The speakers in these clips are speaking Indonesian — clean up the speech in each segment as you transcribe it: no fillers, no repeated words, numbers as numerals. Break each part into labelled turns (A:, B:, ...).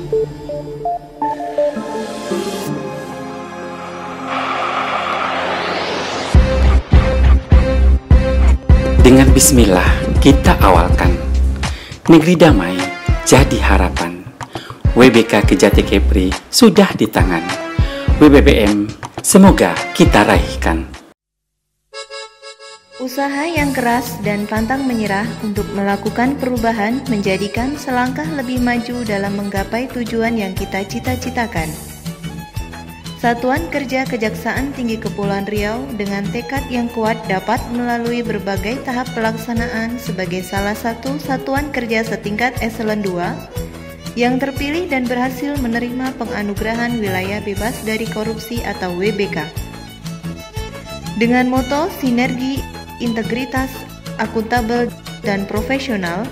A: Dengan bismillah kita awalkan. Negeri damai jadi harapan. WBK Kejati Kepri sudah di tangan. WBBM semoga kita raihkan.
B: Usaha yang keras dan pantang menyerah untuk melakukan perubahan menjadikan selangkah lebih maju dalam menggapai tujuan yang kita cita-citakan. Satuan Kerja Kejaksaan Tinggi Kepulauan Riau dengan tekad yang kuat dapat melalui berbagai tahap pelaksanaan sebagai salah satu satuan kerja setingkat eselon 2 yang terpilih dan berhasil menerima penganugerahan wilayah bebas dari korupsi atau WBK. Dengan moto sinergi, integritas, akuntabel, dan profesional,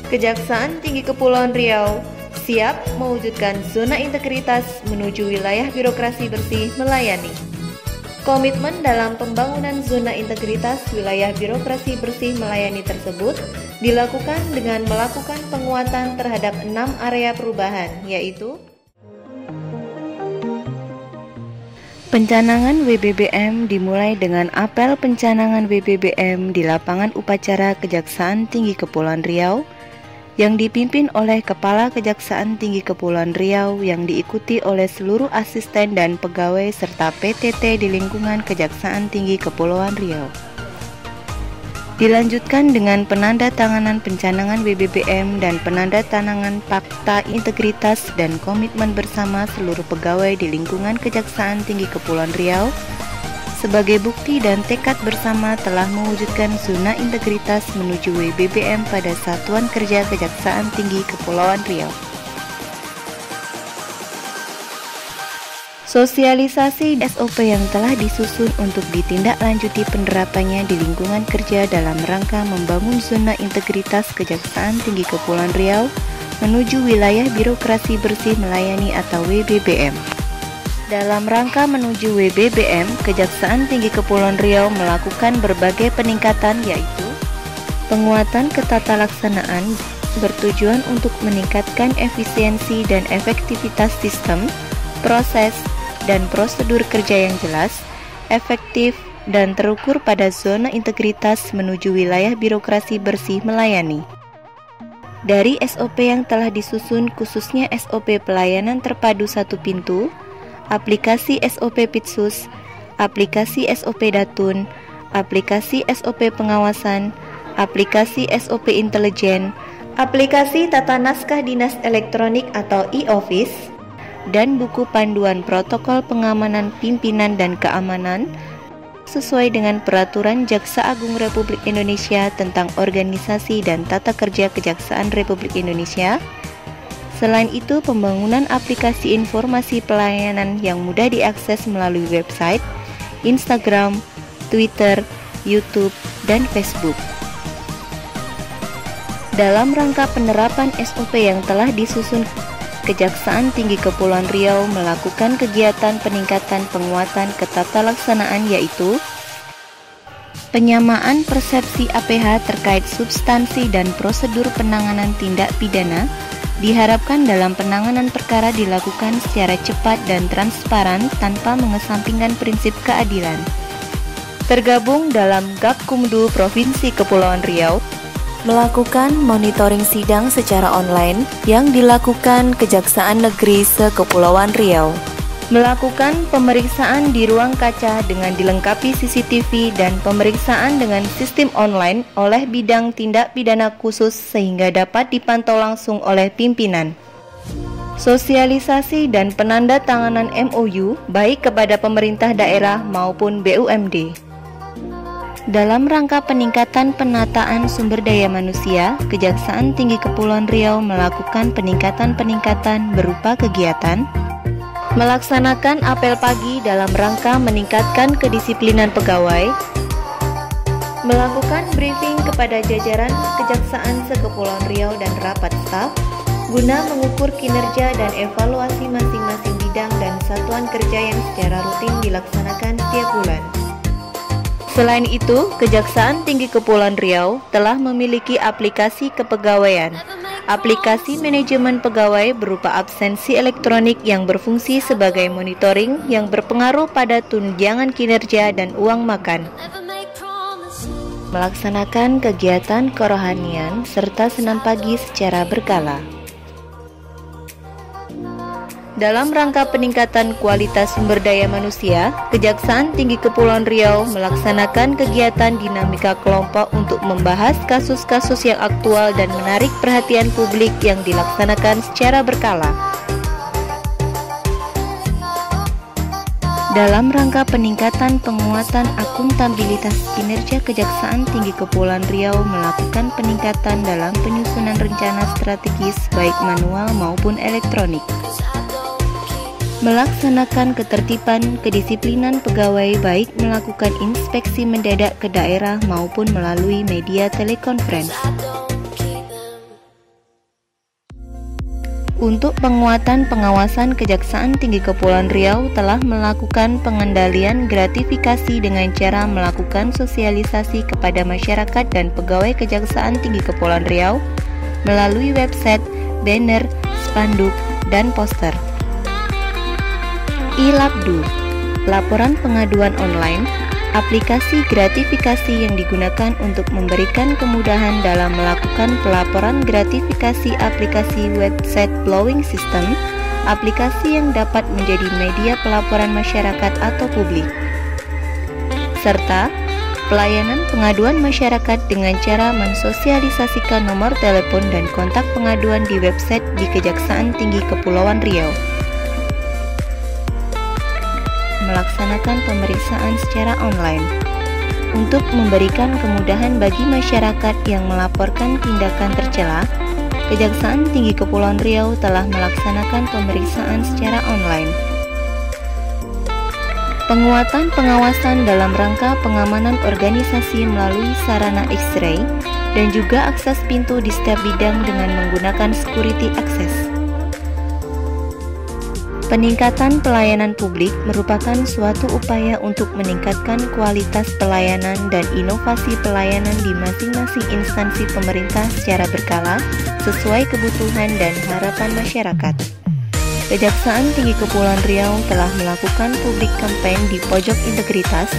B: Kejaksaan Tinggi Kepulauan Riau siap mewujudkan zona integritas menuju wilayah birokrasi bersih melayani. Komitmen dalam pembangunan zona integritas wilayah birokrasi bersih melayani tersebut dilakukan dengan melakukan penguatan terhadap 6 area perubahan, yaitu pencanangan WBBM dimulai dengan apel pencanangan WBBM di lapangan upacara Kejaksaan Tinggi Kepulauan Riau yang dipimpin oleh Kepala Kejaksaan Tinggi Kepulauan Riau yang diikuti oleh seluruh asisten dan pegawai serta PTT di lingkungan Kejaksaan Tinggi Kepulauan Riau. Dilanjutkan dengan penandatanganan pencanangan WBBM dan penandatanganan Fakta Integritas dan Komitmen bersama seluruh pegawai di lingkungan Kejaksaan Tinggi Kepulauan Riau sebagai bukti dan tekad bersama telah mewujudkan zona integritas menuju WBBM pada Satuan Kerja Kejaksaan Tinggi Kepulauan Riau. Sosialisasi SOP yang telah disusun untuk ditindaklanjuti penerapannya di lingkungan kerja dalam rangka membangun zona integritas Kejaksaan Tinggi Kepulauan Riau menuju wilayah birokrasi bersih melayani atau WBBM. Dalam rangka menuju WBBM, Kejaksaan Tinggi Kepulauan Riau melakukan berbagai peningkatan, yaitu penguatan ketatalaksanaan bertujuan untuk meningkatkan efisiensi dan efektivitas sistem, proses, dan prosedur kerja yang jelas, efektif, dan terukur pada zona integritas menuju wilayah birokrasi bersih melayani. Dari SOP yang telah disusun, khususnya SOP pelayanan terpadu satu pintu, aplikasi SOP Pitsus, aplikasi SOP Datun, aplikasi SOP Pengawasan, aplikasi SOP Intelijen, aplikasi Tata Naskah Dinas Elektronik atau e-Office, dan buku panduan protokol pengamanan pimpinan dan keamanan sesuai dengan Peraturan Jaksa Agung Republik Indonesia tentang Organisasi dan Tata Kerja Kejaksaan Republik Indonesia. Selain itu, pembangunan aplikasi informasi pelayanan yang mudah diakses melalui website, Instagram, Twitter, YouTube, dan Facebook. Dalam rangka penerapan SOP yang telah disusun, Kejaksaan Tinggi Kepulauan Riau melakukan kegiatan peningkatan penguatan ketatalaksanaan, yaitu penyamaan persepsi APH terkait substansi dan prosedur penanganan tindak pidana. Diharapkan dalam penanganan perkara dilakukan secara cepat dan transparan tanpa mengesampingkan prinsip keadilan. Tergabung dalam Gapkumdu Provinsi Kepulauan Riau, melakukan monitoring sidang secara online yang dilakukan Kejaksaan Negeri se-Kepulauan Riau. Melakukan pemeriksaan di ruang kaca dengan dilengkapi CCTV dan pemeriksaan dengan sistem online oleh bidang tindak pidana khusus sehingga dapat dipantau langsung oleh pimpinan. Sosialisasi dan penandatanganan MOU baik kepada pemerintah daerah maupun BUMD. Dalam rangka peningkatan penataan sumber daya manusia, Kejaksaan Tinggi Kepulauan Riau melakukan peningkatan berupa kegiatan melaksanakan apel pagi dalam rangka meningkatkan kedisiplinan pegawai, melakukan briefing kepada jajaran Kejaksaan se-Kepulauan Riau dan rapat staf, guna mengukur kinerja dan evaluasi masing-masing bidang dan satuan kerja yang secara rutin dilaksanakan setiap bulan. Selain itu, Kejaksaan Tinggi Kepulauan Riau telah memiliki aplikasi kepegawaian aplikasi manajemen pegawai berupa absensi elektronik yang berfungsi sebagai monitoring yang berpengaruh pada tunjangan kinerja dan uang makan. Melaksanakan kegiatan kerohanian serta senam pagi secara berkala. Dalam rangka peningkatan kualitas sumber daya manusia, Kejaksaan Tinggi Kepulauan Riau melaksanakan kegiatan dinamika kelompok untuk membahas kasus-kasus yang aktual dan menarik perhatian publik yang dilaksanakan secara berkala. Dalam rangka peningkatan penguatan akuntabilitas kinerja, Kejaksaan Tinggi Kepulauan Riau melakukan peningkatan dalam penyusunan rencana strategis baik manual maupun elektronik. Melaksanakan ketertiban kedisiplinan pegawai baik melakukan inspeksi mendadak ke daerah maupun melalui media telekonferensi. Untuk penguatan pengawasan, Kejaksaan Tinggi Kepulauan Riau telah melakukan pengendalian gratifikasi dengan cara melakukan sosialisasi kepada masyarakat dan pegawai Kejaksaan Tinggi Kepulauan Riau melalui website, banner, spanduk, dan poster. iLabdu, laporan pengaduan online, aplikasi gratifikasi yang digunakan untuk memberikan kemudahan dalam melakukan pelaporan gratifikasi. Aplikasi website blowing system, aplikasi yang dapat menjadi media pelaporan masyarakat atau publik, serta pelayanan pengaduan masyarakat dengan cara mensosialisasikan nomor telepon dan kontak pengaduan di website di Kejaksaan Tinggi Kepulauan Riau. Melaksanakan pemeriksaan secara online untuk memberikan kemudahan bagi masyarakat yang melaporkan tindakan tercela. Kejaksaan Tinggi Kepulauan Riau telah melaksanakan pemeriksaan secara online. Penguatan pengawasan dalam rangka pengamanan organisasi melalui sarana X-ray dan juga akses pintu di setiap bidang dengan menggunakan security access. Peningkatan pelayanan publik merupakan suatu upaya untuk meningkatkan kualitas pelayanan dan inovasi pelayanan di masing-masing instansi pemerintah secara berkala sesuai kebutuhan dan harapan masyarakat. Kejaksaan Tinggi Kepulauan Riau telah melakukan public campaign di pojok integritas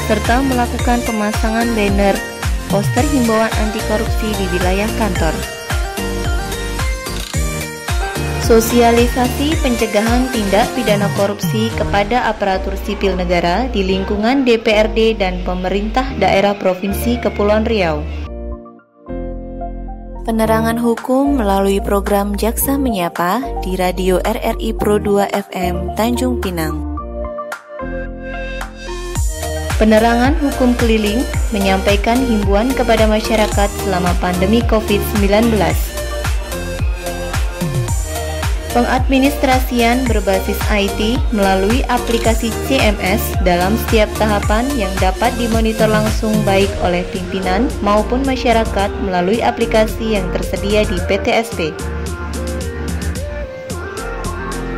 B: serta melakukan pemasangan banner, poster himbauan anti korupsi di wilayah kantor. Sosialisasi pencegahan tindak pidana korupsi kepada aparatur sipil negara di lingkungan DPRD dan pemerintah daerah Provinsi Kepulauan Riau. Penerangan hukum melalui program Jaksa Menyapa di Radio RRI Pro 2 FM Tanjung Pinang. Penerangan hukum keliling menyampaikan himbauan kepada masyarakat selama pandemi COVID-19. Pengadministrasian berbasis IT melalui aplikasi CMS dalam setiap tahapan yang dapat dimonitor langsung baik oleh pimpinan maupun masyarakat melalui aplikasi yang tersedia di PTSP.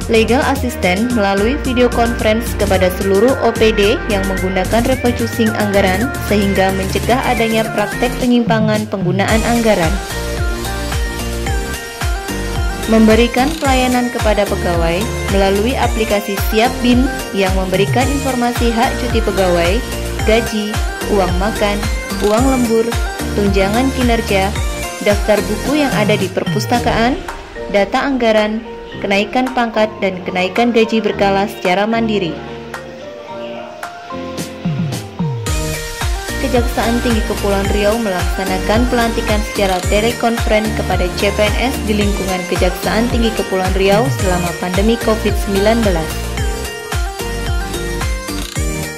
B: Legal Assistant melalui video conference kepada seluruh OPD yang menggunakan refocusing anggaran sehingga mencegah adanya praktek penyimpangan penggunaan anggaran. Memberikan pelayanan kepada pegawai melalui aplikasi Siap BIN yang memberikan informasi hak cuti pegawai, gaji, uang makan, uang lembur, tunjangan kinerja, daftar buku yang ada di perpustakaan, data anggaran, kenaikan pangkat dan kenaikan gaji berkala secara mandiri. Kejaksaan Tinggi Kepulauan Riau melaksanakan pelantikan secara telekonferensi kepada CPNS di lingkungan Kejaksaan Tinggi Kepulauan Riau selama pandemi COVID-19.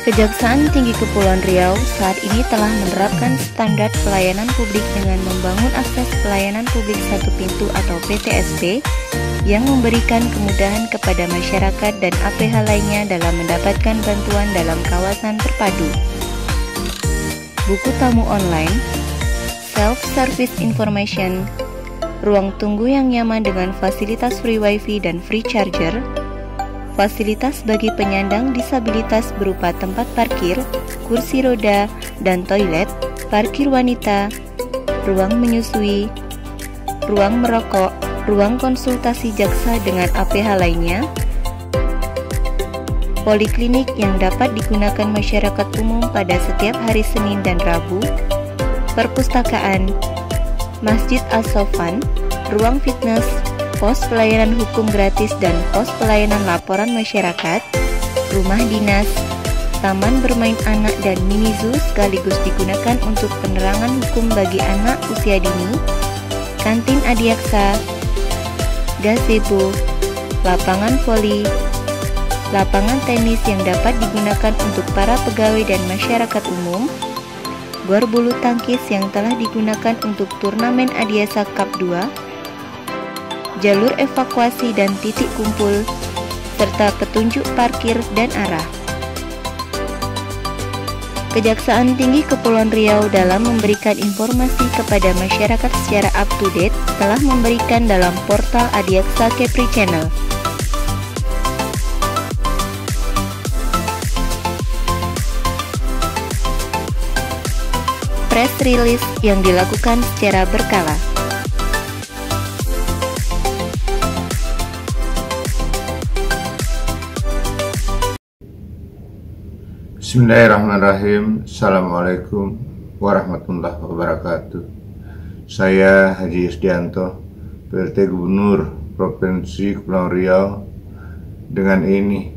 B: Kejaksaan Tinggi Kepulauan Riau saat ini telah menerapkan standar pelayanan publik dengan membangun akses pelayanan publik satu pintu atau PTSP yang memberikan kemudahan kepada masyarakat dan APH lainnya dalam mendapatkan bantuan dalam kawasan terpadu. Buku tamu online, self-service information, ruang tunggu yang nyaman dengan fasilitas free wifi dan free charger, fasilitas bagi penyandang disabilitas berupa tempat parkir, kursi roda, dan toilet, parkir wanita, ruang menyusui, ruang merokok, ruang konsultasi jaksa dengan APH lainnya, poliklinik yang dapat digunakan masyarakat umum pada setiap hari Senin dan Rabu, perpustakaan, Masjid As-Sofan, ruang fitness, pos pelayanan hukum gratis dan pos pelayanan laporan masyarakat, rumah dinas, taman bermain anak dan mini zoo sekaligus digunakan untuk penerangan hukum bagi anak usia dini, kantin adiaksa, gazebo, lapangan voli, lapangan tenis yang dapat digunakan untuk para pegawai dan masyarakat umum, gor bulu tangkis yang telah digunakan untuk turnamen Adiasa Cup 2, jalur evakuasi dan titik kumpul, serta petunjuk parkir dan arah. Kejaksaan Tinggi Kepulauan Riau dalam memberikan informasi kepada masyarakat secara up-to-date telah memberikan dalam portal Adiaksa Kepri Channel. Press release yang dilakukan secara berkala.
C: Bismillahirrahmanirrahim. Assalamualaikum warahmatullahi wabarakatuh. Saya Haji Isdianto, PLT Gubernur Provinsi Kepulauan Riau, dengan ini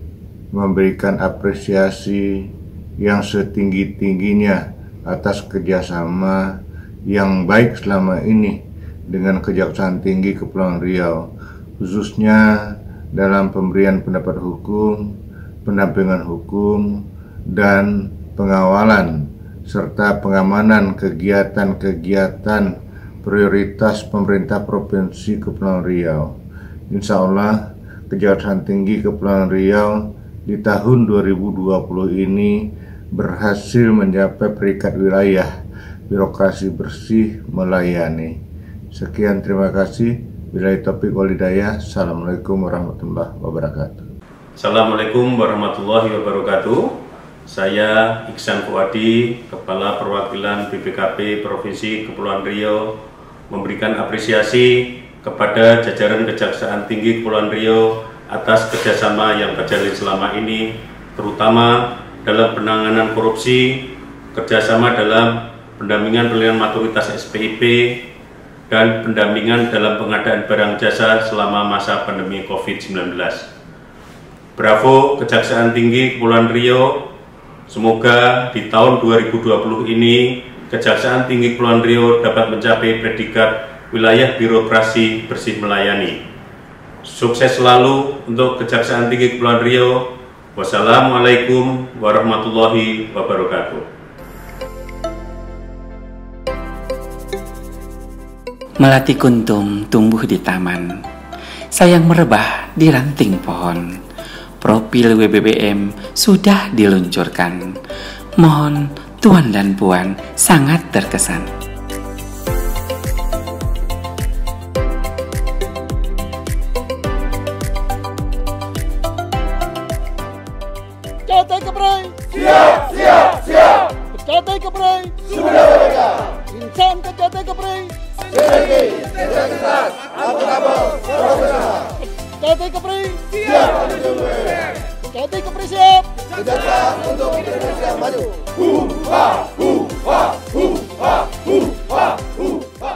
C: memberikan apresiasi yang setinggi-tingginya atas kerjasama yang baik selama ini dengan Kejaksaan Tinggi Kepulauan Riau, khususnya dalam pemberian pendapat hukum, pendampingan hukum, dan pengawalan serta pengamanan kegiatan-kegiatan prioritas pemerintah Provinsi Kepulauan Riau. Insya Allah, Kejaksaan Tinggi Kepulauan Riau di tahun 2020 ini berhasil mencapai peringkat wilayah birokrasi bersih melayani. Sekian, terima kasih. Billahi taufiq wal hidayah. Assalamualaikum warahmatullahi wabarakatuh.
D: Assalamualaikum warahmatullahi wabarakatuh. Saya Iksan Fuadi, Kepala Perwakilan BPKP Provinsi Kepulauan Riau, memberikan apresiasi kepada jajaran Kejaksaan Tinggi Kepulauan Riau atas kerjasama yang terjalin selama ini, terutama dalam penanganan korupsi, kerjasama dalam pendampingan penilaian maturitas SPIP, dan pendampingan dalam pengadaan barang jasa selama masa pandemi COVID-19. Bravo Kejaksaan Tinggi Kepulauan Riau. Semoga di tahun 2020 ini Kejaksaan Tinggi Kepulauan Riau dapat mencapai predikat wilayah birokrasi bersih melayani. Sukses selalu untuk Kejaksaan Tinggi Kepulauan Riau. Wassalamualaikum warahmatullahi wabarakatuh.
A: Melati kuntum tumbuh di taman, sayang merebah di ranting pohon. Profil WBBM sudah diluncurkan. Mohon Tuan dan Puan sangat terkesan.
E: Catai Keprai.
F: Siap, siap, siap.
E: Catai Keprai.
F: Sudah mereka.
E: Insan ke Catai Keprai.
F: Sinergi, integritas, akuntabel, profesional.
E: Catai Keprai.
F: Siap mendukung BBM.
E: Catai Keprai siap.
F: Kejaksaan untuk Indonesia maju. Hu-ha, hu-ha, hu-ha, hu-ha, hu-ha.